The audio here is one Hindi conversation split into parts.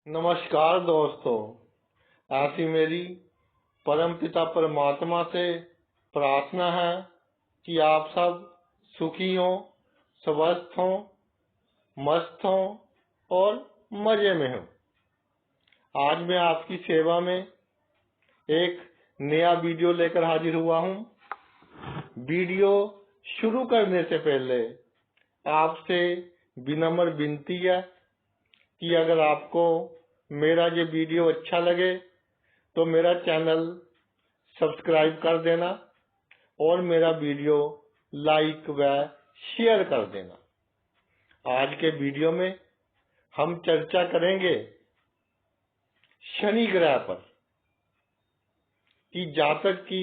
नमस्कार दोस्तों, ऐसी मेरी परमपिता परमात्मा से प्रार्थना है कि आप सब सुखी हों, स्वस्थ हों, मस्त हों और मजे में हों। आज मैं आपकी सेवा में एक नया वीडियो लेकर हाजिर हुआ हूँ। वीडियो शुरू करने से पहले आपसे विनम्र विनती है कि अगर आपको मेरा ये वीडियो अच्छा लगे तो मेरा चैनल सब्सक्राइब कर देना और मेरा वीडियो लाइक व शेयर कर देना। आज के वीडियो में हम चर्चा करेंगे शनि ग्रह पर कि जातक की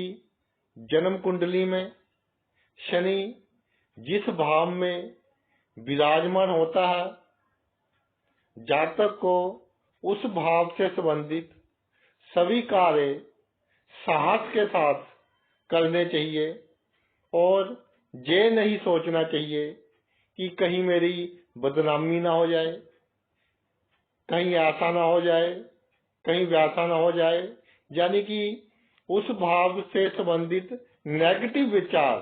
जन्म कुंडली में शनि जिस भाव में विराजमान होता है, जातक को उस भाव से संबंधित सभी कार्य साहस के साथ करने चाहिए और ये नहीं सोचना चाहिए कि कहीं मेरी बदनामी ना हो जाए, कहीं ऐसा ना हो जाए, कहीं वैसा ना हो जाए। यानी कि उस भाव से संबंधित नेगेटिव विचार,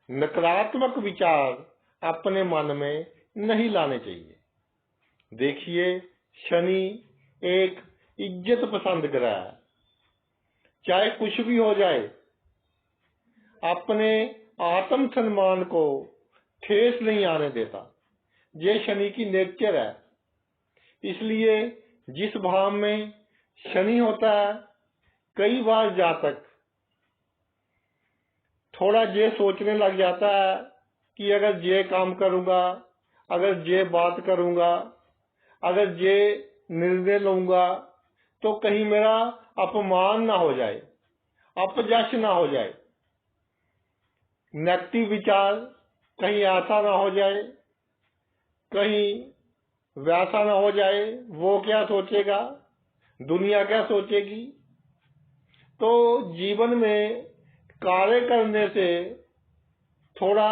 नकारात्मक विचार अपने मन में नहीं लाने चाहिए। देखिए, शनि एक इज्जत पसंद ग्रह है। चाहे कुछ भी हो जाए, अपने आत्म सम्मान को ठेस नहीं आने देता। ये शनि की नेचर है। इसलिए जिस भाव में शनि होता है, कई बार जातक थोड़ा ये सोचने लग जाता है कि अगर ये काम करूंगा, अगर ये बात करूंगा, अगर ये निर्णय लूंगा तो कहीं मेरा अपमान ना हो जाए, अपयश ना हो जाए, नेगेटिव विचार कहीं ऐसा ना हो जाए, कहीं वैसा ना हो जाए, वो क्या सोचेगा, दुनिया क्या सोचेगी। तो जीवन में कार्य करने से थोड़ा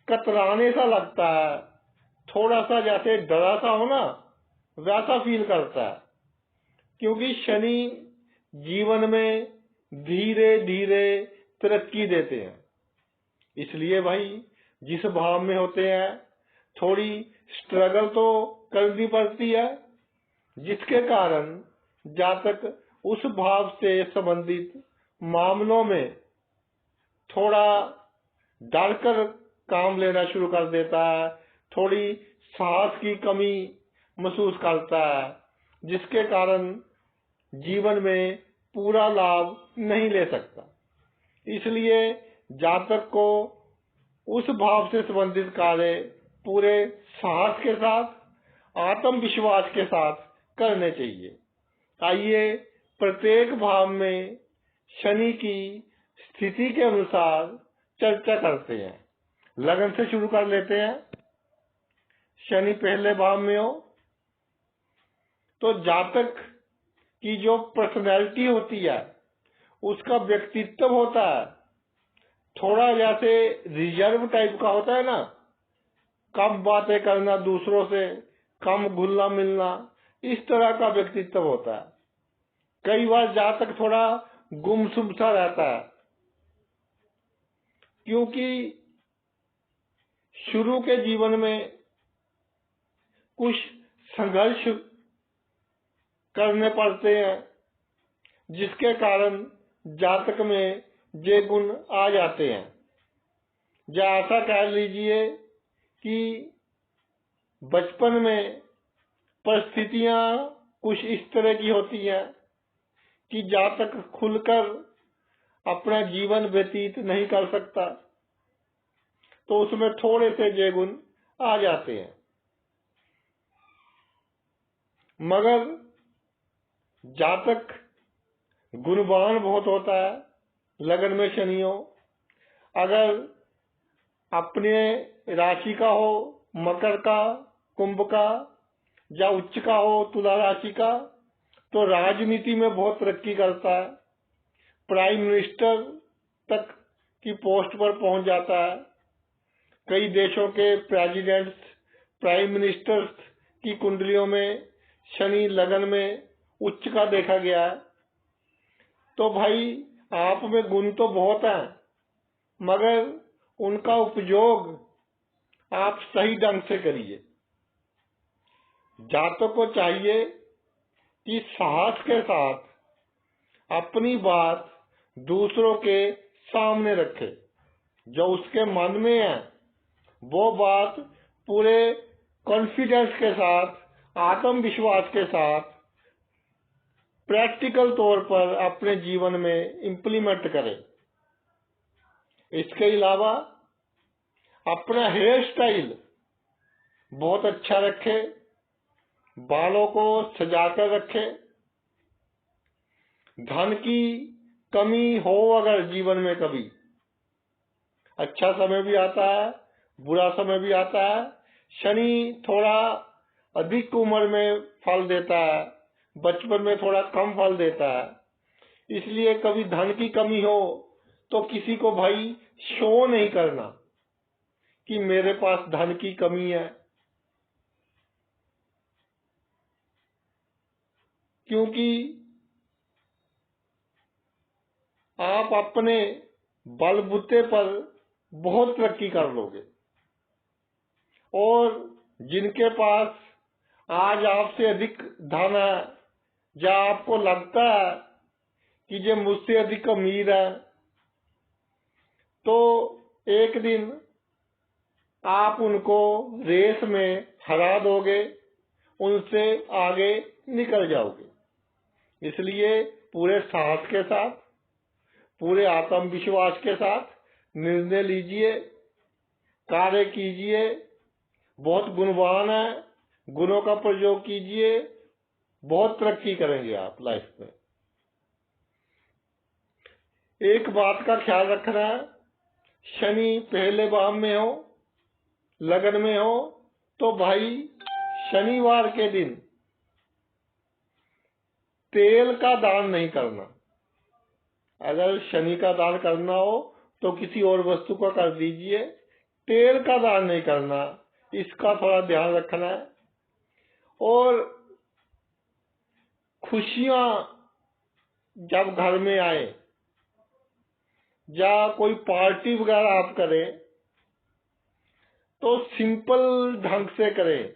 कतराने सा लगता है, थोड़ा सा जैसे डरा सा हो ना, वैसा फील करता है। क्योंकि शनि जीवन में धीरे धीरे तरक्की देते हैं। इसलिए भाई जिस भाव में होते हैं थोड़ी स्ट्रगल तो करनी पड़ती है, जिसके कारण जातक उस भाव से संबंधित मामलों में थोड़ा डर कर काम लेना शुरू कर देता है, थोड़ी साहस की कमी महसूस करता है, जिसके कारण जीवन में पूरा लाभ नहीं ले सकता। इसलिए जातक को उस भाव से संबंधित कार्य पूरे साहस के साथ, आत्मविश्वास के साथ करने चाहिए। आइए प्रत्येक भाव में शनि की स्थिति के अनुसार चर्चा करते हैं। लगन से शुरू कर लेते हैं। शनि पहले भाव में हो तो जातक की जो पर्सनैलिटी होती है, उसका व्यक्तित्व होता है, थोड़ा जैसे रिजर्व टाइप का होता है ना, कम बातें करना दूसरों से, कम घुलना मिलना, इस तरह का व्यक्तित्व होता है। कई बार जातक थोड़ा गुमसुम सा रहता है, क्योंकि शुरू के जीवन में कुछ संघर्ष करने पड़ते हैं, जिसके कारण जातक में ये गुण आ जाते हैं। या ऐसा कह लीजिए कि बचपन में परिस्थितियां कुछ इस तरह की होती हैं कि जातक खुलकर अपना जीवन व्यतीत नहीं कर सकता, तो उसमें थोड़े से ये गुण आ जाते हैं। मगर जातक गुणवान बहुत होता है। लगन में शनि हो, अगर अपने राशि का हो, मकर का, कुंभ का, या उच्च का हो, तुला राशि का, तो राजनीति में बहुत तरक्की करता है, प्राइम मिनिस्टर तक की पोस्ट पर पहुंच जाता है। कई देशों के प्रेसिडेंट्स, प्राइम मिनिस्टर्स की कुंडलियों में शनि लगन में उच्च का देखा गया है। तो भाई आप में गुण तो बहुत हैं, मगर उनका उपयोग आप सही ढंग से करिए। जातक को चाहिए कि साहस के साथ अपनी बात दूसरों के सामने रखे। जो उसके मन में है वो बात पूरे कॉन्फिडेंस के साथ, आत्मविश्वास के साथ प्रैक्टिकल तौर पर अपने जीवन में इम्प्लीमेंट करें। इसके अलावा अपना हेयर स्टाइल बहुत अच्छा रखे, बालों को सजाकर रखे। धन की कमी हो अगर जीवन में कभी, अच्छा समय भी आता है, बुरा समय भी आता है। शनि थोड़ा अधिक उम्र में फल देता है, बचपन में थोड़ा कम फल देता है। इसलिए कभी धन की कमी हो तो किसी को भाई शो नहीं करना कि मेरे पास धन की कमी है, क्योंकि आप अपने बलबूते पर बहुत तरक्की कर लोगे। और जिनके पास आज आपसे अधिक धन है, या आपको लगता है कि ये मुझसे अधिक अमीर है, तो एक दिन आप उनको रेस में हरा दोगे, उनसे आगे निकल जाओगे। इसलिए पूरे साहस के साथ, पूरे आत्मविश्वास के साथ निर्णय लीजिए, कार्य कीजिए। बहुत गुणवान है, गुणों का प्रयोग कीजिए, बहुत तरक्की करेंगे आप लाइफ में। एक बात का ख्याल रखना है, शनि पहले भाव में हो, लगन में हो, तो भाई शनिवार के दिन तेल का दान नहीं करना। अगर शनि का दान करना हो तो किसी और वस्तु का कर दीजिए, तेल का दान नहीं करना, इसका थोड़ा ध्यान रखना है। और खुशियां जब घर में आए या कोई पार्टी वगैरह आप करें तो सिंपल ढंग से करें,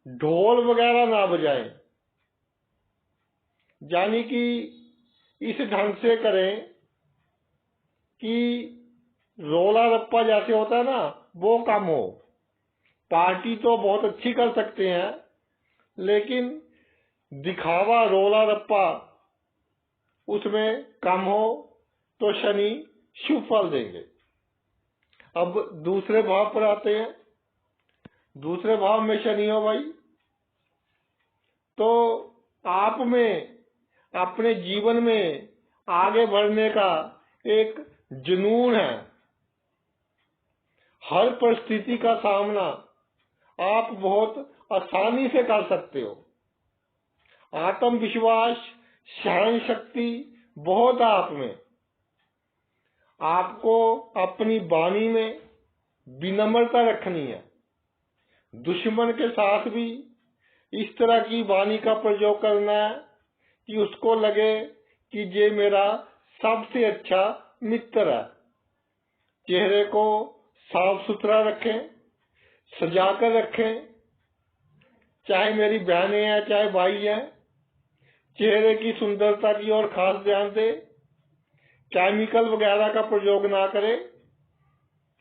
ढोल वगैरह ना बजाएं। यानी कि इस ढंग से करें कि रोला रप्पा जैसे होता है ना, वो कम हो। पार्टी तो बहुत अच्छी कर सकते हैं, लेकिन दिखावा रोला रप्पा उसमें कम हो तो शनि शुभ फल देंगे। अब दूसरे भाव पर आते हैं। दूसरे भाव में शनि हो भाई, तो आप में अपने जीवन में आगे बढ़ने का एक जुनून है। हर परिस्थिति का सामना आप बहुत आसानी से कर सकते हो। आत्मविश्वास, सहन शक्ति बहुत है आप में। आपको अपनी वाणी में विनम्रता रखनी है। दुश्मन के साथ भी इस तरह की वाणी का प्रयोग करना है कि उसको लगे कि ये मेरा सबसे अच्छा मित्र है। चेहरे को साफ सुथरा रखें, सजाकर रखें। चाहे मेरी बहनें हैं, चाहे भाई हैं, चेहरे की सुंदरता की ओर खास ध्यान दें। केमिकल वगैरह का प्रयोग ना करें।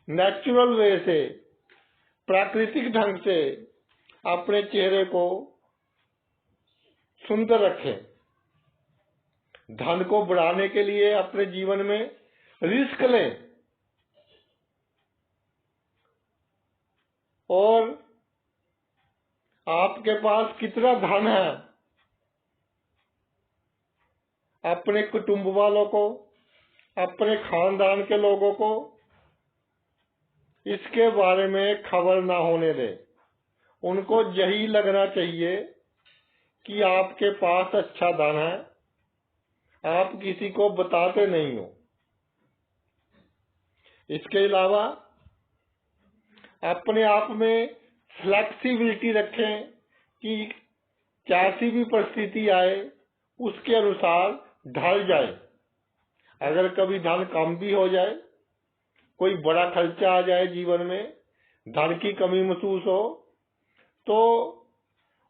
नेचुरल वे से, प्राकृतिक ढंग से अपने चेहरे को सुंदर रखें। धन को बढ़ाने के लिए अपने जीवन में रिस्क लें और आपके पास कितना धन है, अपने कुटुंब वालों को, अपने खानदान के लोगों को इसके बारे में खबर ना होने दें। उनको यही लगना चाहिए कि आपके पास अच्छा धन है, आप किसी को बताते नहीं हो। इसके अलावा अपने आप में फ्लेक्सिबिलिटी रखें, कि कैसी भी परिस्थिति आए उसके अनुसार ढल जाए। अगर कभी धन कम भी हो जाए, कोई बड़ा खर्चा आ जाए जीवन में, धन की कमी महसूस हो, तो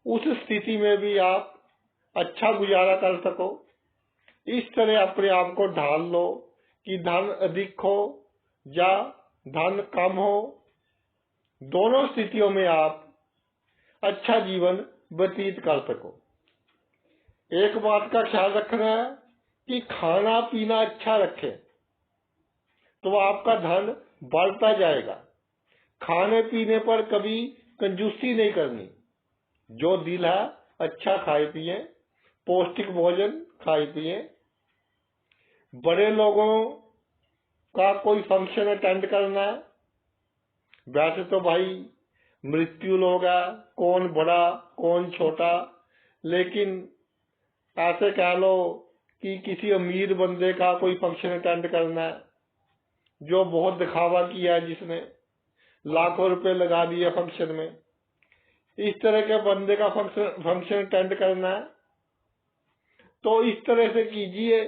उस स्थिति में भी आप अच्छा गुजारा कर सको। इस तरह अपने आप को ढाल लो कि धन अधिक हो या धन कम हो, दोनों स्थितियों में आप अच्छा जीवन व्यतीत कर सको। एक बात का ख्याल रखना है कि खाना पीना अच्छा रखें तो आपका धन बढ़ता जाएगा। खाने पीने पर कभी कंजूसी नहीं करनी। जो दिल है अच्छा खाए पिए, पौष्टिक भोजन खाए पिए। बड़े लोगों का कोई फंक्शन अटेंड करना है, वैसे तो भाई मृत्यु लोग है, कौन बड़ा कौन छोटा, लेकिन ऐसे कह लो कि किसी अमीर बंदे का कोई फंक्शन अटेंड करना है, जो बहुत दिखावा किया है, जिसने लाखों रुपए लगा दिए फंक्शन में, इस तरह के बंदे का फंक्शन अटेंड करना है तो इस तरह से कीजिए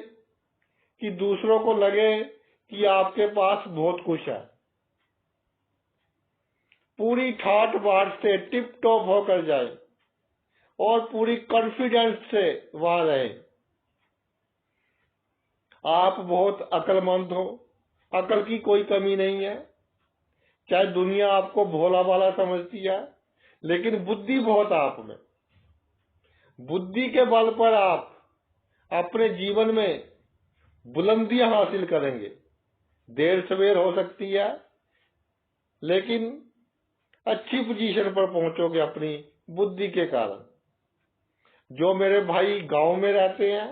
कि दूसरों को लगे कि आपके पास बहुत कुछ है। पूरी ठाट बाट से टिप टॉप होकर जाए और पूरी कॉन्फिडेंस से वहां रहे। आप बहुत अक्लमंद हो, अकल की कोई कमी नहीं है। चाहे दुनिया आपको भोला भाला समझती है, लेकिन बुद्धि बहुत आप में। बुद्धि के बल पर आप अपने जीवन में बुलंदियां हासिल करेंगे। देर सवेर हो सकती है, लेकिन अच्छी पोजीशन पर पहुंचोगे अपनी बुद्धि के कारण। जो मेरे भाई गांव में रहते हैं,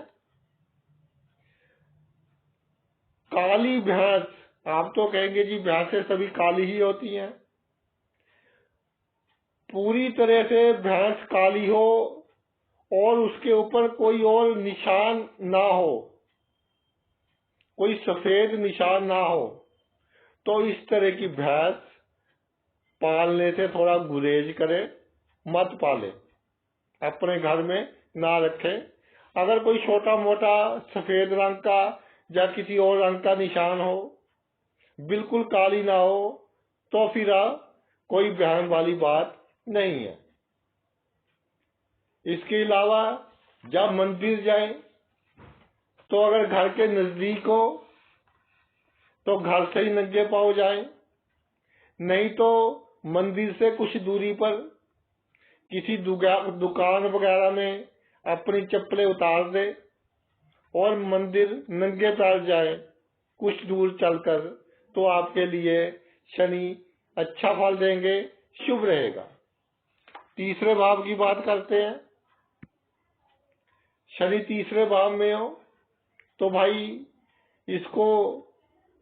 काली भैंस, आप तो कहेंगे जी भैंसें सभी काली ही होती हैं। पूरी तरह से भैंस काली हो और उसके ऊपर कोई और निशान ना हो, कोई सफेद निशान ना हो, तो इस तरह की भैंस पालने से थोड़ा गुरेज करे, मत पाले, अपने घर में ना रखे। अगर कोई छोटा मोटा सफेद रंग का या किसी और रंग का निशान हो, बिल्कुल काली ना हो, तो फिर कोई बहन वाली बात नहीं है। इसके अलावा जब मंदिर जाए तो अगर घर के नजदीक हो तो घर से ही नंगे पांव जाए, नहीं तो मंदिर से कुछ दूरी पर किसी दुकान वगैरह में अपनी चप्पलें उतार दे और मंदिर नंगे पैर जाए कुछ दूर चलकर, तो आपके लिए शनि अच्छा फल देंगे, शुभ रहेगा। तीसरे भाव की बात करते हैं। शनि तीसरे भाव में हो तो भाई इसको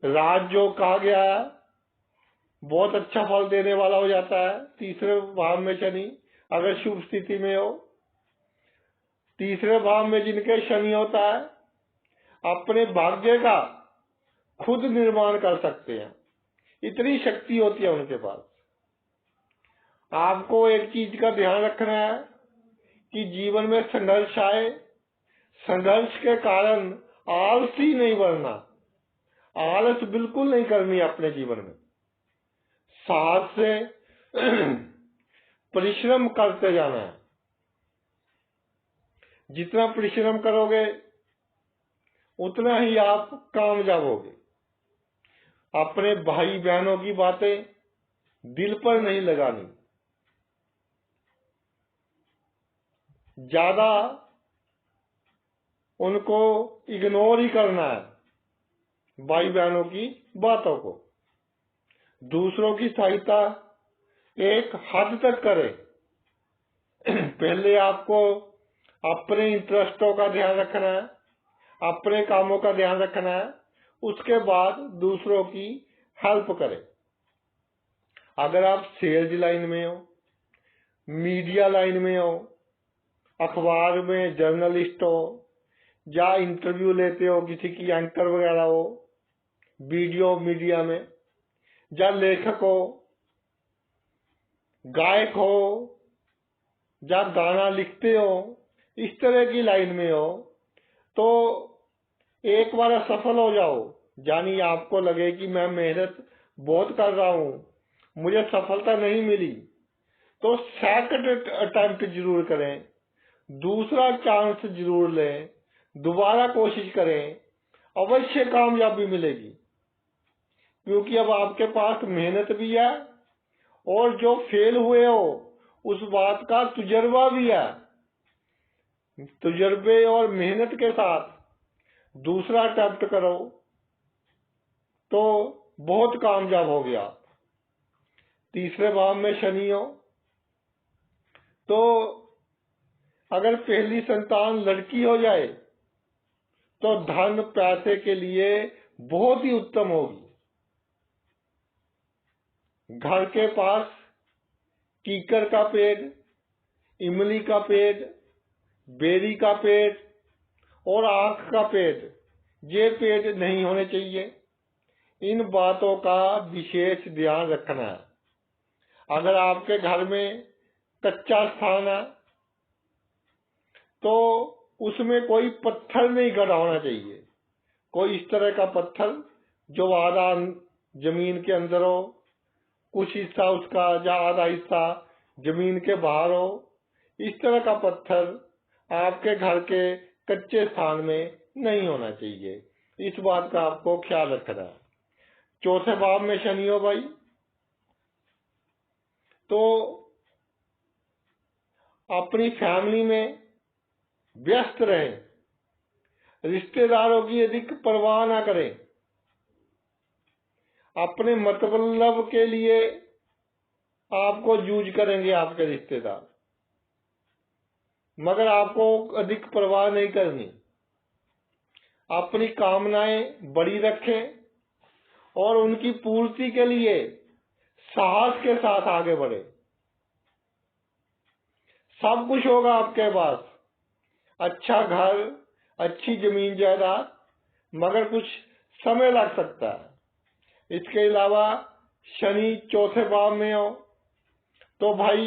राजयोग कहा गया है, बहुत अच्छा फल देने वाला हो जाता है। तीसरे भाव में शनि अगर शुभ स्थिति में हो, तीसरे भाव में जिनके शनि होता है अपने भाग्य का खुद निर्माण कर सकते हैं, इतनी शक्ति होती है उनके पास। आपको एक चीज का ध्यान रखना है कि जीवन में संघर्ष आए, संघर्ष के कारण आलसी नहीं बनना, आलस बिल्कुल नहीं करनी अपने जीवन में। साहस से परिश्रम करते जाना है। जितना परिश्रम करोगे उतना ही आप कामयाब होगे। अपने भाई बहनों की बातें दिल पर नहीं लगानी, ज्यादा उनको इग्नोर ही करना है, भाई बहनों की बातों को। दूसरों की सहायता एक हद तक करें। पहले आपको अपने इंटरेस्टों का ध्यान रखना है, अपने कामों का ध्यान रखना है, उसके बाद दूसरों की हेल्प करें। अगर आप सेल्स लाइन में हो, मीडिया लाइन में हो, अखबार में जर्नलिस्ट हो, या इंटरव्यू लेते हो, किसी की एंकर वगैरह हो, वीडियो मीडिया में, या लेखक हो, गायक हो, जब गाना लिखते हो, इस तरह की लाइन में हो, तो एक बार सफल हो जाओ, यानी आपको लगे कि मैं मेहनत बहुत कर रहा हूं, मुझे सफलता नहीं मिली, तो सेकंड अटेम्प्ट जरूर करें, दूसरा चांस जरूर लें, दोबारा कोशिश करें, अवश्य कामयाबी मिलेगी। क्योंकि अब आपके पास मेहनत भी है और जो फेल हुए हो उस बात का तजुर्बा भी है। तजुर्बे और मेहनत के साथ दूसरा अटेम्प्ट करो तो बहुत कामयाब हो गया। तीसरे भाव में शनि हो तो अगर पहली संतान लड़की हो जाए तो धन पैसे के लिए बहुत ही उत्तम होगी। घर के पास कीकर का पेड़, इमली का पेड़, बेरी का पेड़ और आंख का पेड़, ये पेड़ नहीं होने चाहिए। इन बातों का विशेष ध्यान रखना है। अगर आपके घर में कच्चा स्थान है तो उसमें कोई पत्थर नहीं गड़ा होना चाहिए। कोई इस तरह का पत्थर जो आधा जमीन के अंदर हो, कुछ हिस्सा उसका या आधा हिस्सा जमीन के बाहर हो, इस तरह का पत्थर आपके घर के कच्चे स्थान में नहीं होना चाहिए। इस बात का आपको ख्याल रखना है। चौथे भाव में शनि हो भाई तो अपनी फैमिली में व्यस्त रहें, रिश्तेदारों की अधिक परवाह ना करें। अपने मतलब के लिए आपको जूझ करेंगे आपके रिश्तेदार, मगर आपको अधिक परवाह नहीं करनी। अपनी कामनाएं बड़ी रखें और उनकी पूर्ति के लिए साहस के साथ आगे बढ़े। सब कुछ होगा आपके पास, अच्छा घर, अच्छी जमीन जायदाद, मगर कुछ समय लग सकता है। इसके अलावा शनि चौथे भाव में हो तो भाई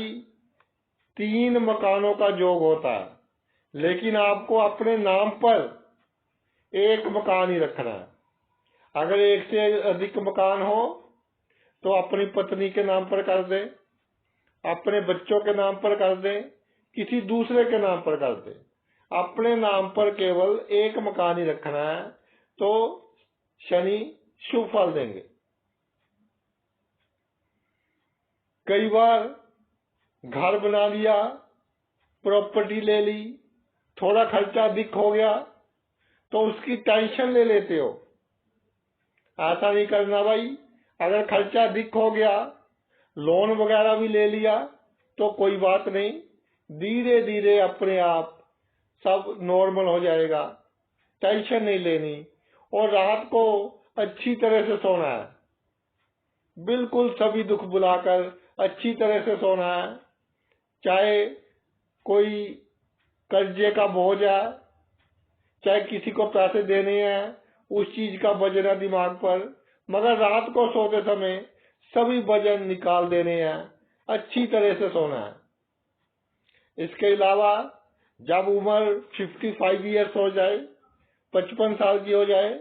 3 मकानों का योग होता है, लेकिन आपको अपने नाम पर एक मकान ही रखना है। अगर एक से अधिक मकान हो तो अपनी पत्नी के नाम पर कर दे, अपने बच्चों के नाम पर कर दे, किसी दूसरे के नाम पर कर दे। अपने नाम पर केवल एक मकान ही रखना है तो शनि शुभ फल देंगे। कई बार घर बना लिया, प्रॉपर्टी ले ली, थोड़ा खर्चा अधिक हो गया तो उसकी टेंशन ले लेते हो। ऐसा नहीं करना भाई। अगर खर्चा अधिक हो गया, लोन वगैरह भी ले लिया तो कोई बात नहीं, धीरे धीरे अपने आप सब नॉर्मल हो जाएगा। टेंशन नहीं लेनी और रात को अच्छी तरह से सोना है, बिल्कुल सभी दुख बुलाकर अच्छी तरह से सोना है। चाहे कोई कर्जे का बोझ है, चाहे किसी को पैसे देने हैं, उस चीज का वजन है दिमाग पर, मगर रात को सोते समय सभी वजन निकाल देने हैं, अच्छी तरह से सोना है। इसके अलावा जब उम्र 55 ईयर्स हो जाए, 55 साल की हो जाए,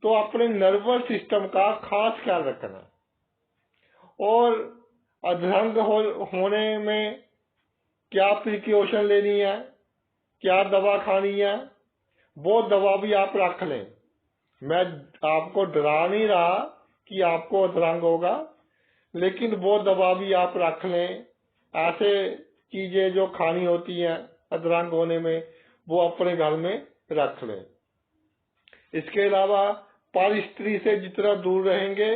तो अपने नर्वस सिस्टम का खास ख्याल रखना और अधरंग होने में क्या प्रिकॉशन लेनी है, क्या दवा खानी है, वो दवा भी आप रख लें। मैं आपको डरा नहीं रहा कि आपको अधरंग होगा, लेकिन वो दवा भी आप रख लें। ऐसे चीजें जो खानी होती हैं अधरंग होने में, वो अपने घर में रख लें। इसके अलावा पर स्त्री से जितना दूर रहेंगे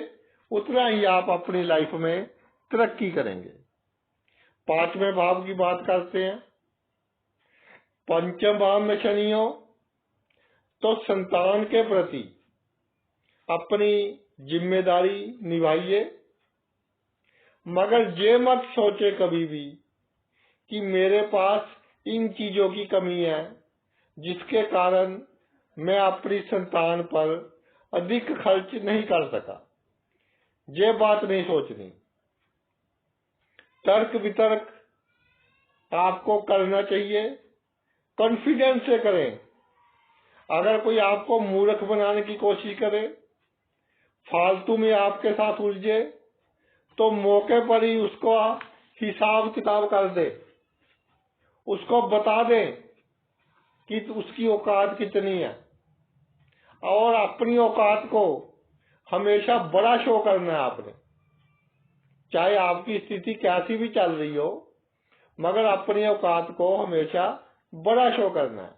उतना ही आप अपनी लाइफ में तरक्की करेंगे। 5वें भाव की बात करते हैं। पंचम भाव में शनि हो तो संतान के प्रति अपनी जिम्मेदारी निभाइए, मगर ये मत सोचे कभी भी कि मेरे पास इन चीजों की कमी है जिसके कारण मैं अपनी संतान पर अधिक खर्च नहीं कर सका। ये बात नहीं सोचनी। तर्क वितर्क आपको करना चाहिए, कॉन्फिडेंस से करें। अगर कोई आपको मूर्ख बनाने की कोशिश करे, फालतू में आपके साथ उलझे, तो मौके पर ही उसको हिसाब किताब कर दे, उसको बता दे कि उसकी औकात कितनी है। और अपनी औकात को हमेशा बड़ा शो करना है आपने, चाहे आपकी स्थिति कैसी भी चल रही हो, मगर अपनी औकात को हमेशा बड़ा शो करना है।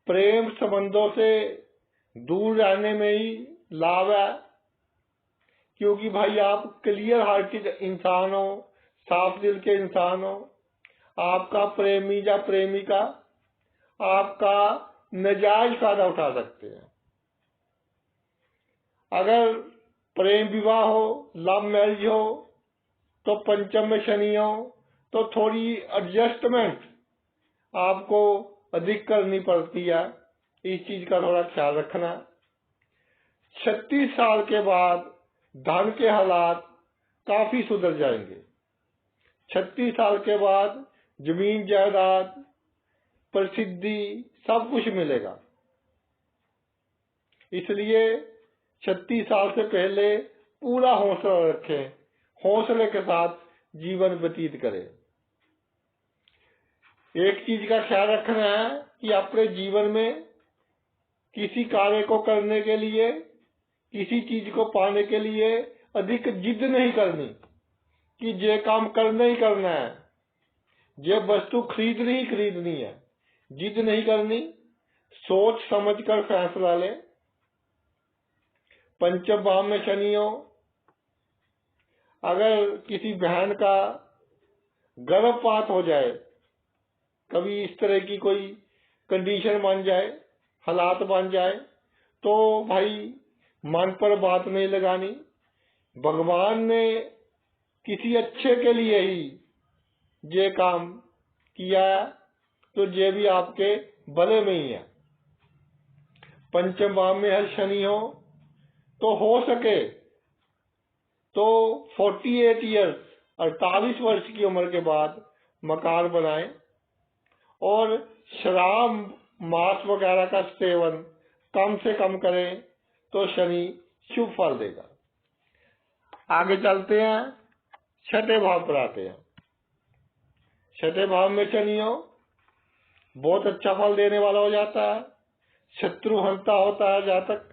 प्रेम संबंधों से दूर रहने में ही लाभ है, क्योंकि भाई आप क्लियर हार्टेड इंसान हो, साफ दिल के इंसान हो। आपका प्रेमी या प्रेमिका आपका नाजायज फायदा उठा सकते हैं। अगर प्रेम विवाह हो, लव मैरिज हो, तो पंचम में शनि हो, तो थोड़ी एडजस्टमेंट आपको अधिक करनी पड़ती है। इस चीज का थोड़ा ख्याल रखना। 36 साल के बाद धन के हालात काफी सुधर जाएंगे। 36 साल के बाद जमीन जायदाद, प्रसिद्धि, सब कुछ मिलेगा। इसलिए 36 साल से पहले पूरा हौसला रखें, हौसले के साथ जीवन व्यतीत करें। एक चीज का ख्याल रखना है कि अपने जीवन में किसी कार्य को करने के लिए, किसी चीज को पाने के लिए अधिक जिद नहीं करनी कि ये काम करना ही करना है, ये वस्तु खरीदनी ही खरीदनी है। जिद नहीं करनी, सोच समझ कर फैसला ले। पंचम भाव में शनि हो, अगर किसी बहन का गर्भपात हो जाए, कभी इस तरह की कोई कंडीशन बन जाए, हालात बन जाए, तो भाई मन पर बात नहीं लगानी। भगवान ने किसी अच्छे के लिए ही ये काम किया है, तो ये भी आपके भले में ही है। पंचम भाव में हर शनि हो सके तो 48 ईयर्स 48 वर्ष की उम्र के बाद मकान बनाएं और शराब, मांस वगैरह का सेवन कम से कम करें, तो शनि शुभ फल देगा। आगे चलते हैं, छठे भाव पर आते हैं। छठे भाव में शनि हो, बहुत अच्छा फल देने वाला हो जाता है। शत्रु हंता होता है जातक,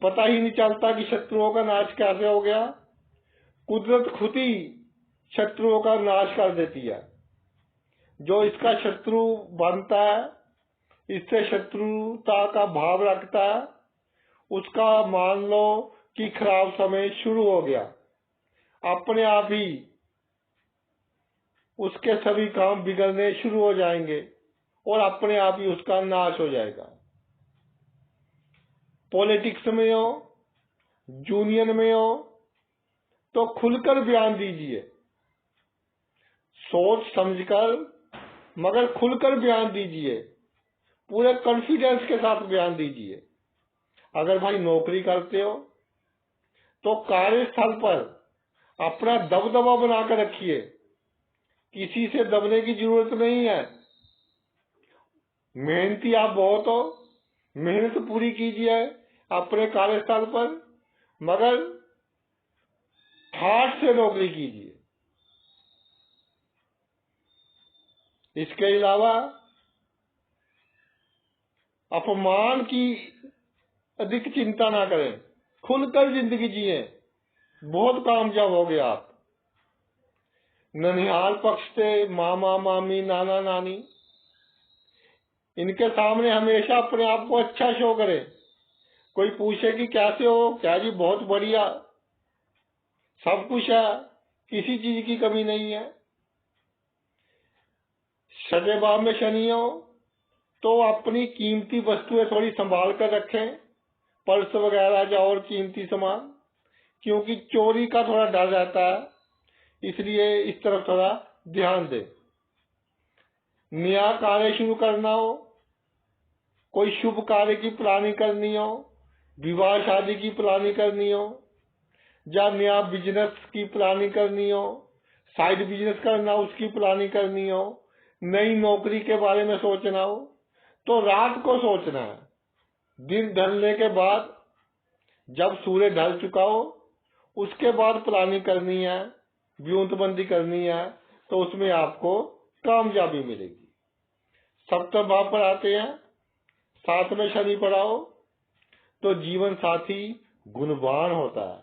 पता ही नहीं चलता कि शत्रुओं का नाश कैसे हो गया। कुदरत खुद ही शत्रुओं का नाश कर देती है। जो इसका शत्रु बनता है, इससे शत्रुता का भाव रखता है, उसका मान लो कि खराब समय शुरू हो गया, अपने आप ही उसके सभी काम बिगड़ने शुरू हो जाएंगे और अपने आप ही उसका नाश हो जाएगा। पॉलिटिक्स में हो, यूनियन में हो, तो खुलकर बयान दीजिए, सोच समझकर मगर खुलकर बयान दीजिए, पूरे कॉन्फिडेंस के साथ बयान दीजिए। अगर भाई नौकरी करते हो तो कार्यस्थल पर अपना दबदबा बनाकर रखिए, किसी से दबने की जरूरत नहीं है। मेहनती आप बहुत हो, मेहनत पूरी कीजिए अपने कार्यस्थल पर, मगर ठाठ से नौकरी कीजिए। इसके अलावा अपमान की अधिक चिंता ना करें, खुलकर जिंदगी जिए, बहुत कामयाब हो गए आप। ननिहाल पक्ष से मामा मामी नाना नानी, इनके सामने हमेशा अपने आप को अच्छा शो करें। कोई पूछे कि कैसे हो, क्या जी बहुत बढ़िया, सब कुछ है, किसी चीज की कमी नहीं है। छठे भाव में शनि हो तो अपनी कीमती वस्तुएं थोड़ी संभाल कर रखें, पर्स वगैरह या और कीमती सामान, क्योंकि चोरी का थोड़ा डर रहता है, इसलिए इस तरफ थोड़ा ध्यान दें। नया कार्य शुरू करना हो, कोई शुभ कार्य की प्लानिंग करनी हो, विवाह शादी की प्लानिंग करनी हो, या नया बिजनेस की प्लानिंग करनी हो, साइड बिजनेस करना, उसकी प्लानिंग करनी हो, नई नौकरी के बारे में सोचना हो, तो रात को सोचना है। दिन ढलने के बाद, जब सूर्य ढल चुका हो, उसके बाद प्लानिंग करनी है, व्यूहबंदी करनी है, तो उसमें आपको कामयाबी मिलेगी। सप्तम भाव पर आते हैं, 7 में शनि पड़ा हो तो जीवन साथी गुणवान होता है।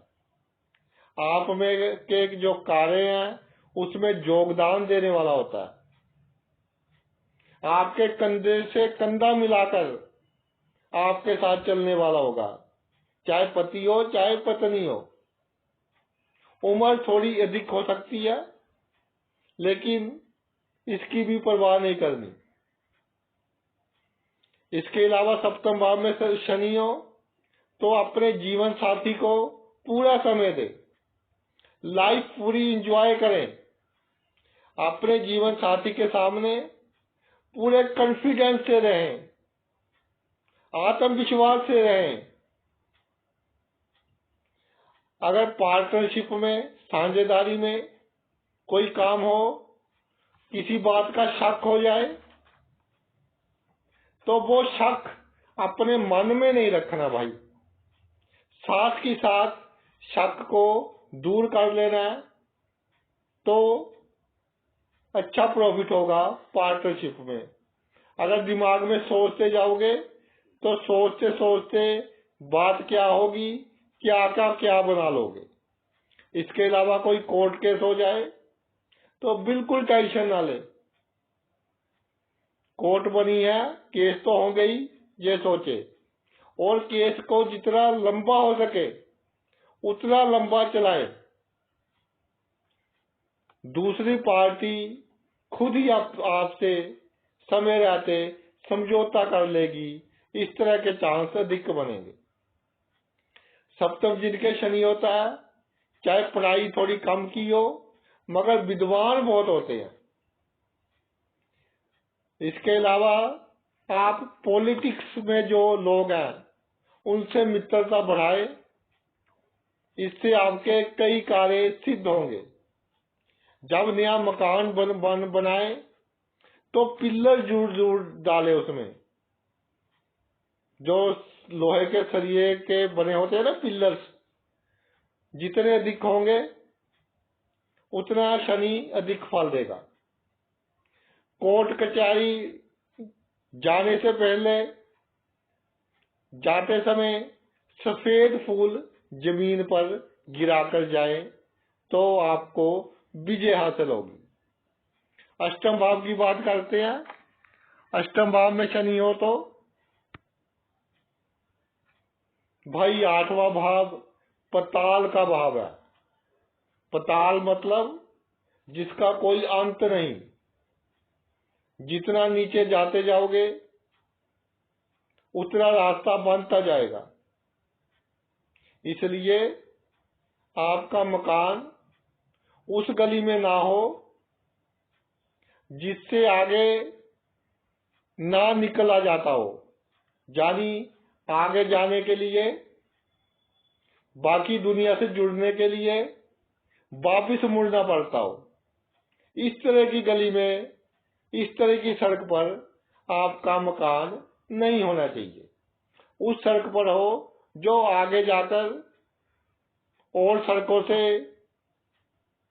आप में के जो कार्य हैं उसमें योगदान देने वाला होता है। आपके कंधे से कंधा मिलाकर आपके साथ चलने वाला होगा, चाहे पति हो चाहे पत्नी हो। उम्र थोड़ी अधिक हो सकती है, लेकिन इसकी भी परवाह नहीं करनी। इसके अलावा सप्तम भाव में शनि हो तो अपने जीवन साथी को पूरा समय दे, लाइफ पूरी एंजॉय करें। अपने जीवन साथी के सामने पूरे कॉन्फिडेंस से रहें, आत्मविश्वास से रहें। अगर पार्टनरशिप में, साझेदारी में कोई काम हो, किसी बात का शक हो जाए, तो वो शक अपने मन में नहीं रखना भाई, साथ ही साथ शक को दूर कर लेना है, तो अच्छा प्रॉफिट होगा पार्टनरशिप में। अगर दिमाग में सोचते जाओगे तो सोचते सोचते बात क्या होगी, क्या का क्या बना लोगे। इसके अलावा कोई कोर्ट केस हो जाए तो बिल्कुल टेंशन ना ले, कोर्ट बनी है, केस तो हो गई, ये सोचे, और केस को जितना लंबा हो सके उतना लंबा चलाए। दूसरी पार्टी खुद ही आपसे समय रहते समझौता कर लेगी, इस तरह के चांस अधिक बनेंगे। सप्तम जिनके शनि होता है, चाहे पढ़ाई थोड़ी कम की हो, मगर विद्वान बहुत होते हैं। इसके अलावा आप पॉलिटिक्स में जो लोग हैं उनसे मित्रता बढ़ाए, इससे आपके कई कार्य सिद्ध होंगे। जब नया मकान बनाए तो पिल्लर जरूर डाले, उसमें जो लोहे के सरिये के बने होते हैं ना पिल्लर्स, जितने अधिक होंगे उतना शनि अधिक फल देगा। कोर्ट कचहरी जाने से पहले, जाते समय सफेद फूल जमीन पर गिराकर जाएं, तो आपको विजय हासिल होगी। अष्टम भाव की बात करते हैं। अष्टम भाव में शनि हो तो भाई 8वां भाव पताल का भाव है। पताल मतलब जिसका कोई अंत नहीं, जितना नीचे जाते जाओगे उतना रास्ता बनता जाएगा। इसलिए आपका मकान उस गली में ना हो जिससे आगे ना निकला जाता हो, यानी आगे जाने के लिए, बाकी दुनिया से जुड़ने के लिए वापिस मुड़ना पड़ता हो। इस तरह की गली में, इस तरह की सड़क पर आपका मकान नहीं होना चाहिए। उस सड़क पर हो जो आगे जाकर और सड़कों से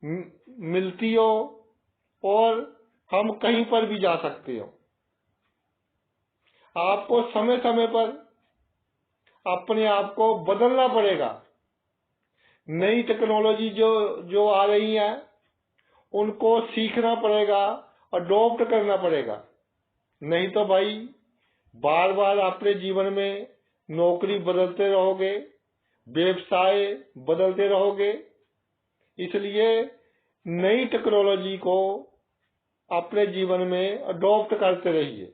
मिलती हो और हम कहीं पर भी जा सकते हो। आपको समय समय पर अपने आप को बदलना पड़ेगा। नई टेक्नोलॉजी जो आ रही है उनको सीखना पड़ेगा, अडॉप्ट करना पड़ेगा। नहीं तो भाई बार बार अपने जीवन में नौकरी बदलते रहोगे, व्यवसाय बदलते रहोगे। इसलिए नई टेक्नोलॉजी को अपने जीवन में अडॉप्ट करते रहिए।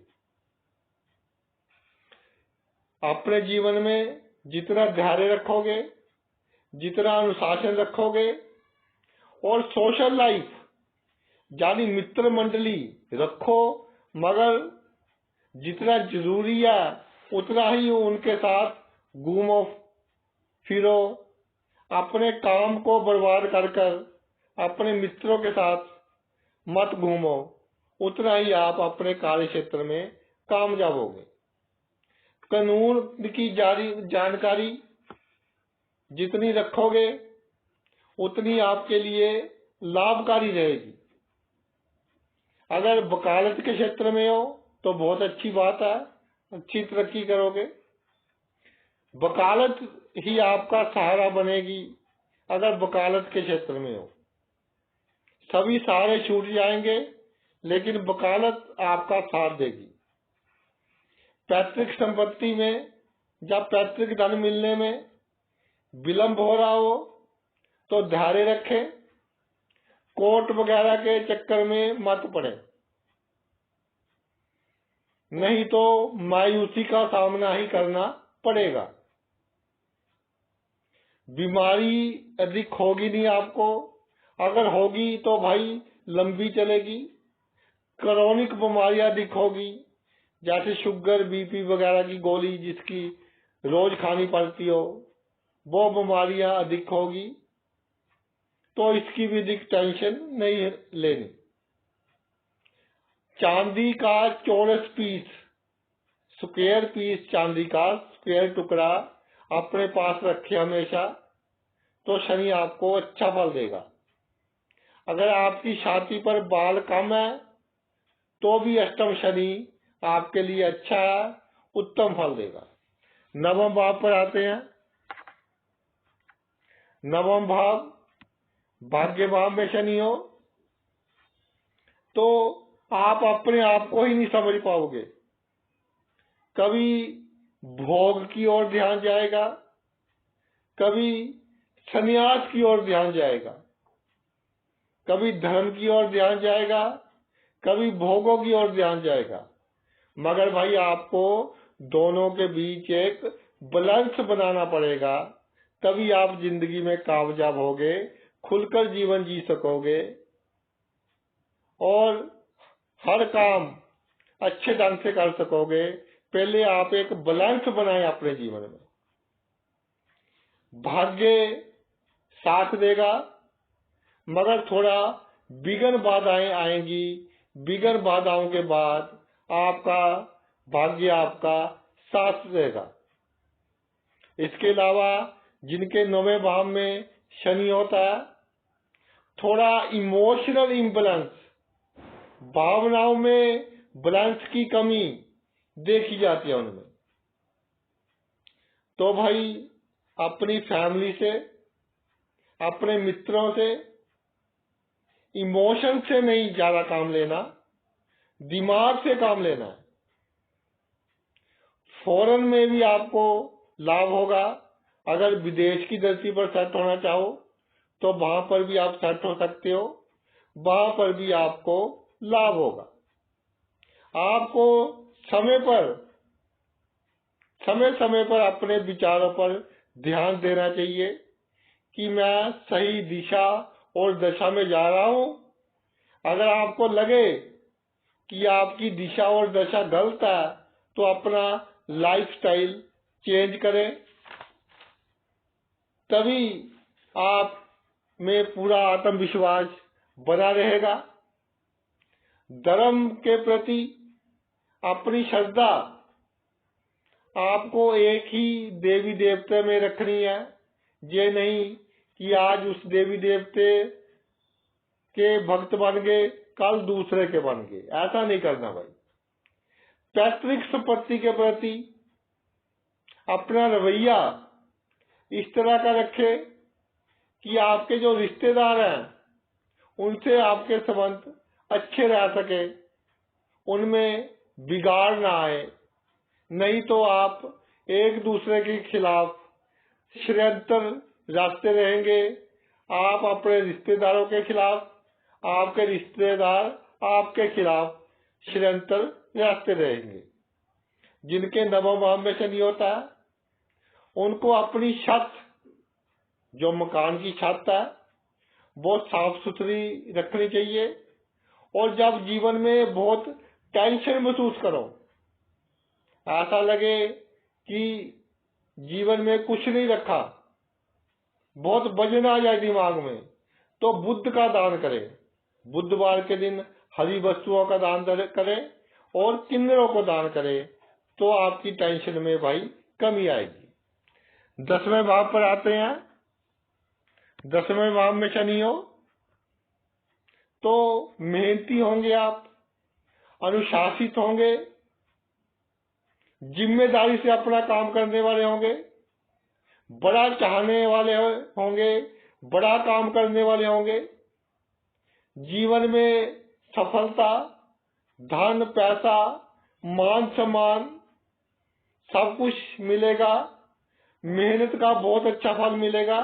अपने जीवन में जितना धैर्य रखोगे, जितना अनुशासन रखोगे, और सोशल लाइफ यानी मित्र मंडली रखो, मगर जितना जरूरी है उतना ही उनके साथ घूमो फिरो। अपने काम को बर्बाद कर अपने मित्रों के साथ मत घूमो, उतना ही आप अपने कार्य क्षेत्र में कामयाब होगे। कानून की जानकारी जितनी रखोगे उतनी आपके लिए लाभकारी रहेगी। अगर वकालत के क्षेत्र में हो तो बहुत अच्छी बात है, अच्छी तरक्की करोगे। वकालत ही आपका सहारा बनेगी। अगर वकालत के क्षेत्र में हो सभी सहारे छूट जाएंगे, लेकिन वकालत आपका साथ देगी। पैतृक संपत्ति में या पैतृक धन मिलने में विलंब हो रहा हो तो धैर्य रखें, कोर्ट वगैरह के चक्कर में मत पड़े, नहीं तो मायूसी का सामना ही करना पड़ेगा। बीमारी अधिक होगी नहीं आपको, अगर होगी तो भाई लंबी चलेगी। क्रोनिक बीमारियां अधिक होगी, जैसे शुगर बीपी वगैरह की गोली जिसकी रोज खानी पड़ती हो, वो बीमारियां अधिक होगी, तो इसकी भी अधिक टेंशन नहीं लेनी। चांदी का चौरस पीस, स्क्वायर पीस चांदी का स्क्वायर टुकड़ा अपने पास रखे हमेशा, तो शनि आपको अच्छा फल देगा। अगर आपकी छाती पर बाल कम है तो भी अष्टम शनि आपके लिए अच्छा है, उत्तम फल देगा। नवम भाव पर आते हैं। नवम भाव भाग्य भाव में शनि हो तो आप अपने आप को ही नहीं समझ पाओगे। कभी भोग की ओर ध्यान जाएगा, कभी संन्यास की ओर ध्यान जाएगा, कभी धर्म की ओर ध्यान जाएगा, कभी भोगों की ओर ध्यान जाएगा। मगर भाई आपको दोनों के बीच एक बैलेंस बनाना पड़ेगा, तभी आप जिंदगी में कामयाब होगे, खुलकर जीवन जी सकोगे और हर काम अच्छे ढंग से कर सकोगे। पहले आप एक बैलेंस बनाएं अपने जीवन में। भाग्य साथ देगा, मगर थोड़ा विघ्न बाधाएं आएंगी। विघ्न बाधाओं के बाद आपका भाग्य आपका साथ देगा। इसके अलावा जिनके 9वें भाव में शनि होता है, थोड़ा इमोशनल इम्बैलेंस, भावनाओं में बैलेंस की कमी देखी जाती है उनमें। तो भाई अपनी फैमिली से, अपने मित्रों से, इमोशन से नहीं ज्यादा काम लेना, दिमाग से काम लेना है। फॉरेन में भी आपको लाभ होगा। अगर विदेश की धरती पर सेट होना चाहो तो वहां पर भी आप सेट हो सकते हो, वहां पर भी आपको लाभ होगा। आपको समय समय पर अपने विचारों पर ध्यान देना चाहिए कि मैं सही दिशा और दशा में जा रहा हूं। अगर आपको लगे कि आपकी दिशा और दशा गलत है तो अपना लाइफस्टाइल चेंज करें, तभी आप में पूरा आत्मविश्वास बना रहेगा। धर्म के प्रति अपनी श्रद्धा आपको एक ही देवी देवते में रखनी है। ये नहीं कि आज उस देवी देवते के भक्त बन गए, कल दूसरे के बन गए, ऐसा नहीं करना भाई। पैतृक संपत्ति के प्रति अपना रवैया इस तरह का रखे कि आपके जो रिश्तेदार हैं उनसे आपके संबंध अच्छे रह सके, उनमें बिगाड़ ना आए। नहीं तो आप एक दूसरे के खिलाफ षड्यंत्र रचते रहेंगे। आप अपने रिश्तेदारों के खिलाफ, आपके रिश्तेदार आपके खिलाफ षड्यंत्र रचते रहेंगे। जिनके 9वें भाव में शनि होता है उनको अपनी छत, जो मकान की छत है, वो साफ सुथरी रखनी चाहिए। और जब जीवन में बहुत टेंशन महसूस करो, ऐसा लगे कि जीवन में कुछ नहीं रखा, बहुत वजन आ जाए दिमाग में, तो बुध का दान करें। बुधवार के दिन हरी वस्तुओं का दान करें और किन्नरों को दान करें, तो आपकी टेंशन में भाई कमी आएगी। 10वें भाव पर आते हैं। 10वें भाव में शनि हो तो मेहनती होंगे आप, अनुशासित होंगे, जिम्मेदारी से अपना काम करने वाले होंगे, बड़ा चाहने वाले होंगे, बड़ा काम करने वाले होंगे। जीवन में सफलता, धन, पैसा, मान सम्मान सब कुछ मिलेगा, मेहनत का बहुत अच्छा फल मिलेगा,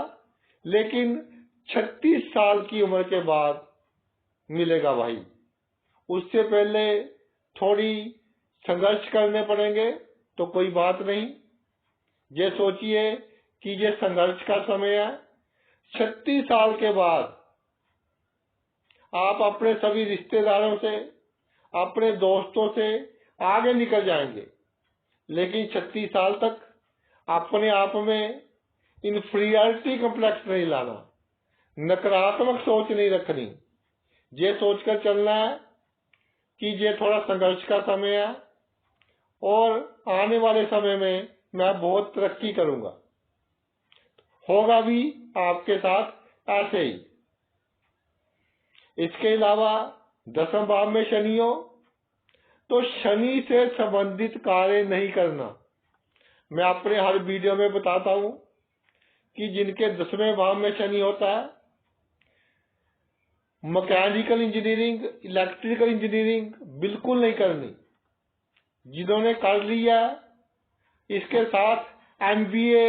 लेकिन 36 साल की उम्र के बाद मिलेगा भाई। उससे पहले थोड़ी संघर्ष करने पड़ेंगे तो कोई बात नहीं। ये सोचिए कि ये संघर्ष का समय है। 36 साल के बाद आप अपने सभी रिश्तेदारों से, अपने दोस्तों से आगे निकल जाएंगे, लेकिन 36 साल तक अपने आप में इन्फीरियरिटी कॉम्प्लेक्स नहीं लाना, नकारात्मक सोच नहीं रखनी। ये सोचकर चलना है कि ये थोड़ा संघर्ष का समय है और आने वाले समय में मैं बहुत तरक्की करूंगा। होगा भी आपके साथ ऐसे ही। इसके अलावा 10वें भाव में शनि हो तो शनि से संबंधित कार्य नहीं करना। मैं अपने हर वीडियो में बताता हूं कि जिनके 10वें भाव में शनि होता है, मैकेनिकल इंजीनियरिंग, इलेक्ट्रिकल इंजीनियरिंग बिल्कुल नहीं करनी। जिन्होंने कर लिया इसके साथ MBA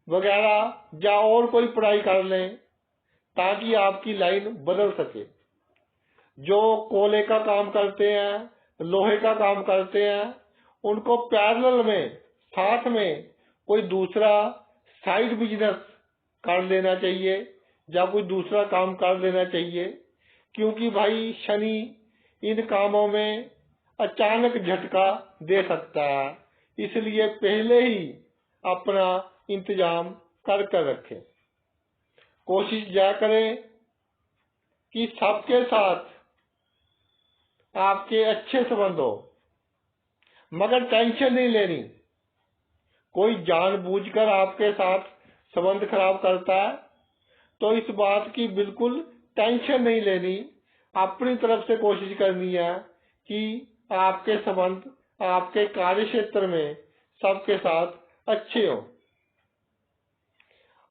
वगैरह या और कोई पढ़ाई कर लें ताकि आपकी लाइन बदल सके। जो कोयले का काम करते हैं, लोहे का काम करते हैं, उनको पैरेलल में, साथ में कोई दूसरा साइड बिजनेस कर लेना चाहिए या कोई दूसरा काम कर लेना चाहिए, क्योंकि भाई शनि इन कामों में अचानक झटका दे सकता है। इसलिए पहले ही अपना इंतजाम कर रखें। कोशिश यह करें कि सबके साथ आपके अच्छे संबंध हो, मगर टेंशन नहीं लेनी। कोई जानबूझकर आपके साथ संबंध खराब करता है तो इस बात की बिल्कुल टेंशन नहीं लेनी। अपनी तरफ से कोशिश करनी है कि आपके संबंध आपके कार्य क्षेत्र में सबके साथ अच्छे हो।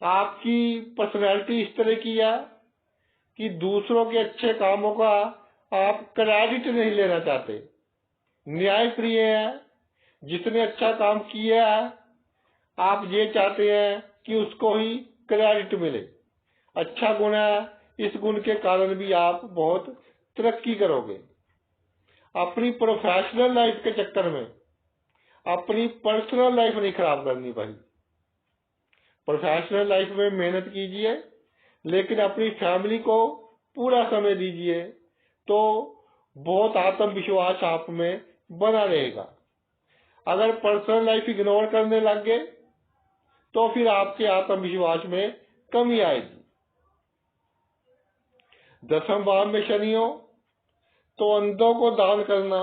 आपकी पर्सनैलिटी इस तरह की है कि दूसरों के अच्छे कामों का आप क्रेडिट नहीं लेना चाहते, न्याय प्रिय है। जिसने अच्छा काम किया है आप ये चाहते हैं कि उसको ही क्रेडिट मिले। अच्छा गुण है, इस गुण के कारण भी आप बहुत तरक्की करोगे। अपनी प्रोफेशनल लाइफ के चक्कर में अपनी पर्सनल लाइफ नहीं खराब करनी भाई। प्रोफेशनल लाइफ में मेहनत कीजिए, लेकिन अपनी फैमिली को पूरा समय दीजिए, तो बहुत आत्मविश्वास आप में बना रहेगा। अगर पर्सनल लाइफ इग्नोर करने लग गए तो फिर आपके आत्मविश्वास में कमी आएगी। 10वें भाव में शनि हो तो अंधों को दान करना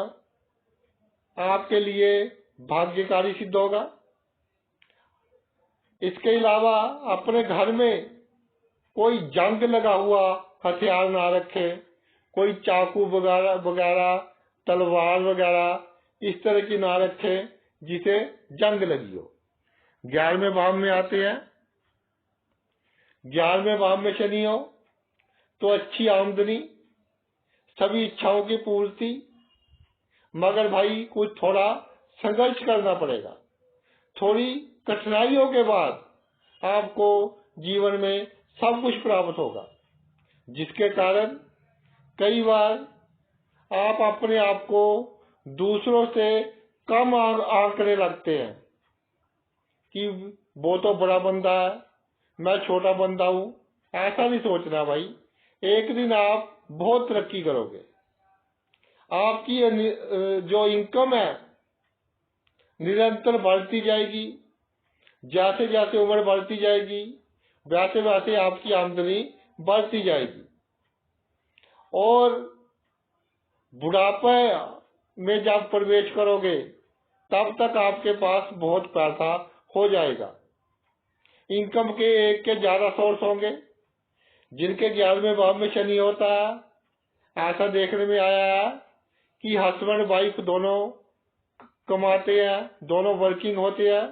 आपके लिए भाग्यकारी सिद्ध होगा। इसके अलावा अपने घर में कोई जंग लगा हुआ हथियार ना रखे, कोई चाकू वगैरह, तलवार वगैरह इस तरह की ना रखे जिसे जंग लगी हो। 11वें भाव में आते हैं। 11वें भाव में शनि हो तो अच्छी आमदनी, सभी इच्छाओं की पूर्ति, मगर भाई कुछ थोड़ा संघर्ष करना पड़ेगा। थोड़ी कठिनाइयों के बाद आपको जीवन में सब कुछ प्राप्त होगा, जिसके कारण कई बार आप अपने आप को दूसरों से कम आंकने लगते हैं कि वो तो बड़ा बंदा है, मैं छोटा बंदा हूं। ऐसा नहीं सोचना भाई। एक दिन आप बहुत तरक्की करोगे। आपकी जो इनकम है निरंतर बढ़ती जाएगी। जैसे जैसे उम्र बढ़ती जाएगी वैसे वैसे आपकी आमदनी बढ़ती जाएगी। और बुढ़ापे में जब प्रवेश करोगे तब तक आपके पास बहुत पैसा हो जाएगा। इनकम के एक के ज्यादा सोर्स होंगे। जिनके 11वें भाव में शनि होता है, ऐसा देखने में आया है कि हस्बैंड वाइफ दोनों कमाते हैं, दोनों वर्किंग होते हैं।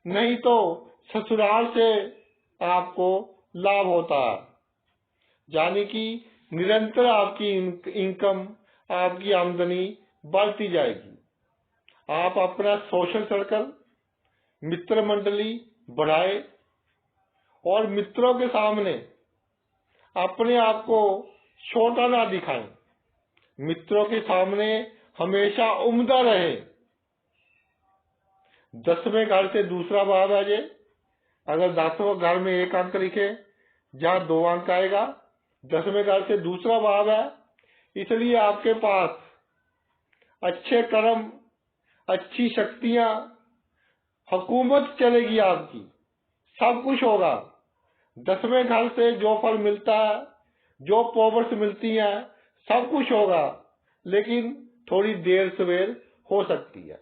नहीं तो ससुराल से आपको लाभ होता है, यानी कि निरंतर आपकी इनकम, आपकी आमदनी बढ़ती जाएगी। आप अपना सोशल सर्कल, मित्र मंडली बढ़ाए और मित्रों के सामने अपने आप को छोटा ना दिखाएं। मित्रों के सामने हमेशा उम्दा रहे। 10वें घर से दूसरा भाव है। अगर 10वें घर में एक अंक लिखे जहाँ 2 अंक आएगा, 10वें घर से दूसरा भाव है, इसलिए आपके पास अच्छे कर्म, अच्छी शक्तियां, हुकूमत चलेगी, आपकी सब कुछ होगा। 10वें घर से जो फल मिलता है, जो पावर्स मिलती है, सब कुछ होगा, लेकिन थोड़ी देर सवेर हो सकती है।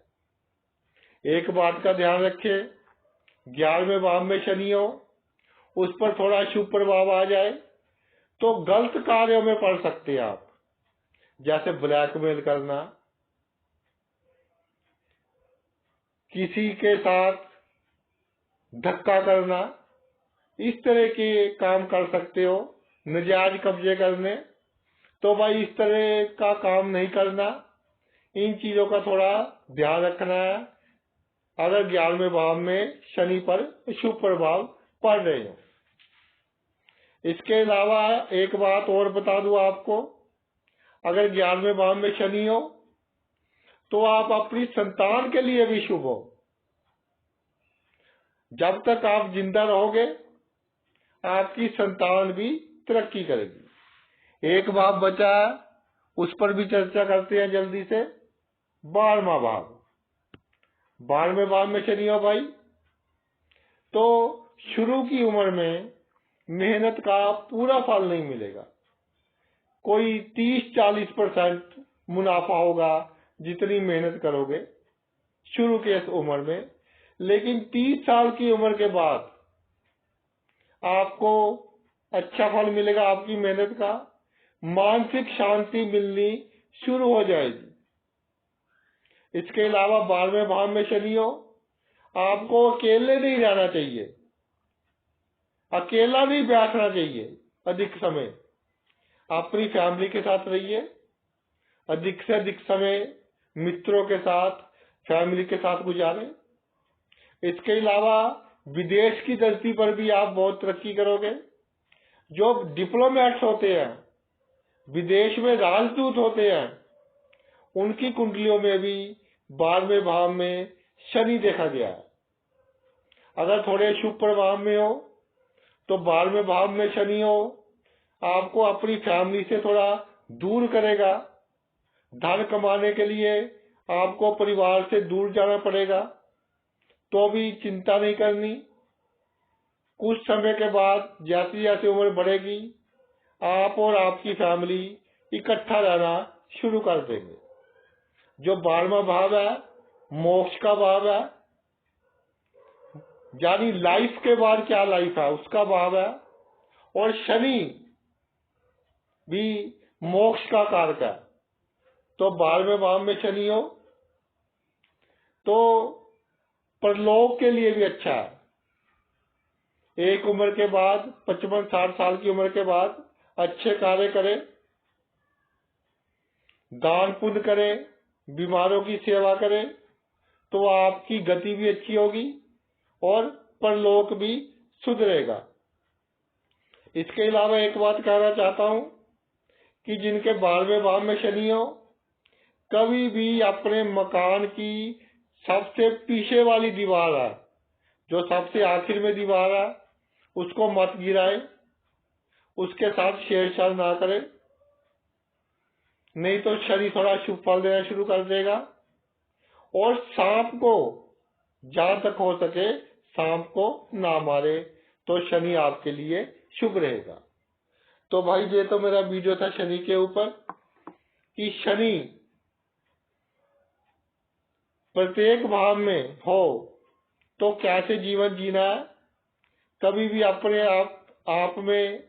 एक बात का ध्यान रखें, 11वें भाव में शनि हो, उस पर थोड़ा शुभ प्रभाव आ जाए तो गलत कार्यों में पड़ सकते हैं आप, जैसे ब्लैकमेल करना, किसी के साथ धक्का करना, इस तरह के काम कर सकते हो। नाजायज कब्जे करने, तो भाई इस तरह का काम नहीं करना। इन चीजों का थोड़ा ध्यान रखना है अगर 11वें भाव में शनि पर शुभ प्रभाव पड़ रहे हो। इसके अलावा एक बात और बता दूं आपको, अगर 11वें भाव में शनि हो तो आप अपनी संतान के लिए भी शुभ हो। जब तक आप जिंदा रहोगे आपकी संतान भी तरक्की करेगी। एक भाव बचा है, उस पर भी चर्चा करते हैं जल्दी से। 12वां भाव, 12वें भाव में शनि हो भाई, तो शुरू की उम्र में मेहनत का पूरा फल नहीं मिलेगा। कोई 30-40% मुनाफा होगा जितनी मेहनत करोगे शुरू के इस उम्र में, लेकिन 30 साल की उम्र के बाद आपको अच्छा फल मिलेगा आपकी मेहनत का। मानसिक शांति मिलनी शुरू हो जाएगी। इसके अलावा 12वें भाव में शनि हो, आपको अकेले नहीं रहना चाहिए, अकेला नहीं बैठना चाहिए। अधिक समय अपनी फैमिली के साथ रहिए, अधिक से अधिक समय मित्रों के साथ, फैमिली के साथ गुजारें। इसके अलावा विदेश की धरती पर भी आप बहुत तरक्की करोगे। जो डिप्लोमेट्स होते हैं, विदेश में राजदूत होते हैं, उनकी कुंडलियों में भी 12वें भाव में शनि देखा गया है। अगर थोड़े शुभ प्रभाव में हो तो 12वें भाव में शनि हो आपको अपनी फैमिली से थोड़ा दूर करेगा। धन कमाने के लिए आपको परिवार से दूर जाना पड़ेगा, तो भी चिंता नहीं करनी। कुछ समय के बाद जैसे जैसे उम्र बढ़ेगी आप और आपकी फैमिली इकट्ठा रहना शुरू कर देंगे। जो 12वां भाव है मोक्ष का भाव है, यानी लाइफ के बाद क्या लाइफ है उसका भाव है, और शनि भी मोक्ष का कारक है। तो 12वें भाव में शनि हो तो परलोक के लिए भी अच्छा है। एक उम्र के बाद 55-60 साल की उम्र के बाद अच्छे कार्य करें, दान पुण्य करें, बीमारों की सेवा करें, तो आपकी गति भी अच्छी होगी और परलोक भी सुधरेगा। इसके अलावा एक बात कहना चाहता हूं कि जिनके 12वें भाव में शनि हो, कभी भी अपने मकान की सबसे पीछे वाली दीवार है, जो सबसे आखिर में दीवार है, उसको मत गिराए, उसके साथ छेड़छाड़ ना करें, नहीं तो शनि थोड़ा शुभ फल देना शुरू कर देगा। और सांप को जहां तक हो सके सांप को ना मारे तो शनि आपके लिए शुभ रहेगा। तो भाई ये तो मेरा वीडियो था शनि के ऊपर कि शनि प्रत्येक भाव में हो तो कैसे जीवन जीना है। कभी भी अपने आप में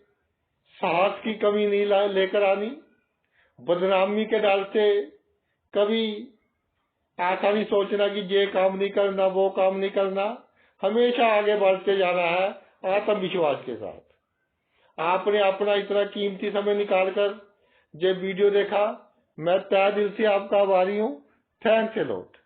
साहस की कमी नहीं लेकर आनी। बदनामी के डाल से कभी ऐसा नहीं सोचना कि ये काम नहीं करना, वो काम नहीं करना। हमेशा आगे बढ़ते जाना है आत्मविश्वास के साथ। आपने अपना इतना कीमती समय निकालकर ये वीडियो देखा, मैं तहे दिल से आपका आभारी हूँ। Thanks a lot.